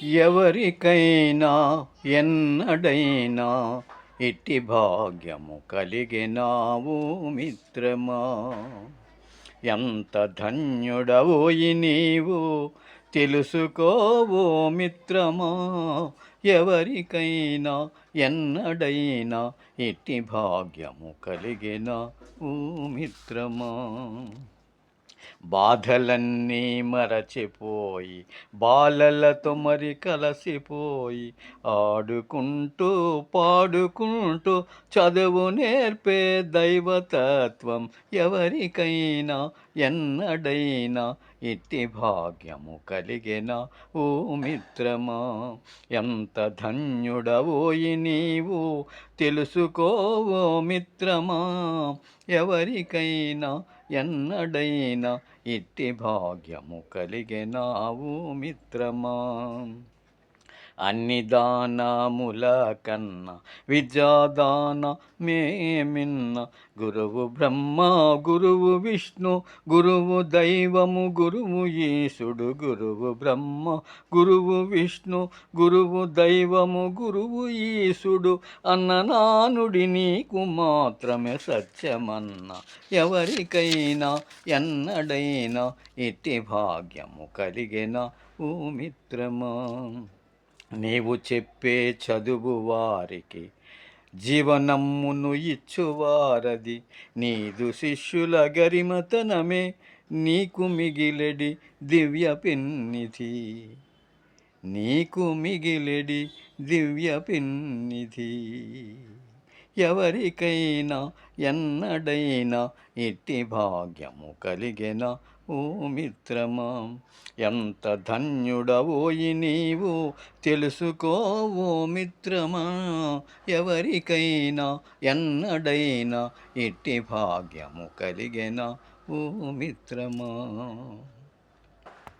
ఎవరికైనా ఎన్నడైనా ఇట్టి భాగ్యము కలిగినావు మిత్రమా. ఎంత ధన్యుడవోయి నీవు తెలుసుకోవో మిత్రమా. ఎవరికైనా ఎన్నడైనా ఇట్టి భాగ్యము కలిగిన ఓ మిత్రమా. బాధలన్నీ మరచిపోయి బాలలతో మరి కలసిపోయి ఆడుకుంటూ పాడుకుంటూ చదువు నేర్పే దైవతత్వం ఎవరికైనా ఎన్నడైనా ఇట్టి భాగ్యము కలిగిన ఓ మిత్రమా. ఎంత ధన్యుడవోయి నీవు తెలుసుకోవో మిత్రమా. ఎవరికైనా ఎన్నడైనా ఇట్టి భాగ్యము కలిగినావు మిత్రమా. అన్ని దానముల కన్న విద్యాదాన మేమిన్న గురువు బ్రహ్మ గురువు విష్ణు గురువు దైవము గురువు ఈశుడు. గురువు బ్రహ్మ గురువు విష్ణు గురువు దైవము గురువు ఈశుడు అన్ననానుడి నీకు మాత్రమే సత్యమన్న. ఎవరికైనా ఎన్నడైనా ఇట్టి భాగ్యము కలిగిన ఓ మిత్రమా. నీవు చెప్పే చదువు వారికి జీవనమ్మును ఇచ్చువారది. నీదు శిష్యుల గరిమతనమే నీకు మిగిలెడి దివ్య పెన్నిధి. నీకు మిగిలెడి దివ్య పెన్నిధి. ఎవరికైనా ఎన్నడైనా ఇట్టి భాగ్యము కలిగిన ఓ మిత్రమా. ఎంత ధన్యుడవోయి నీవు తెలుసుకోవో మిత్రమా. ఎవరికైనా ఎన్నడైనా ఇట్టి భాగ్యము కలిగిన ఓ మిత్రమా.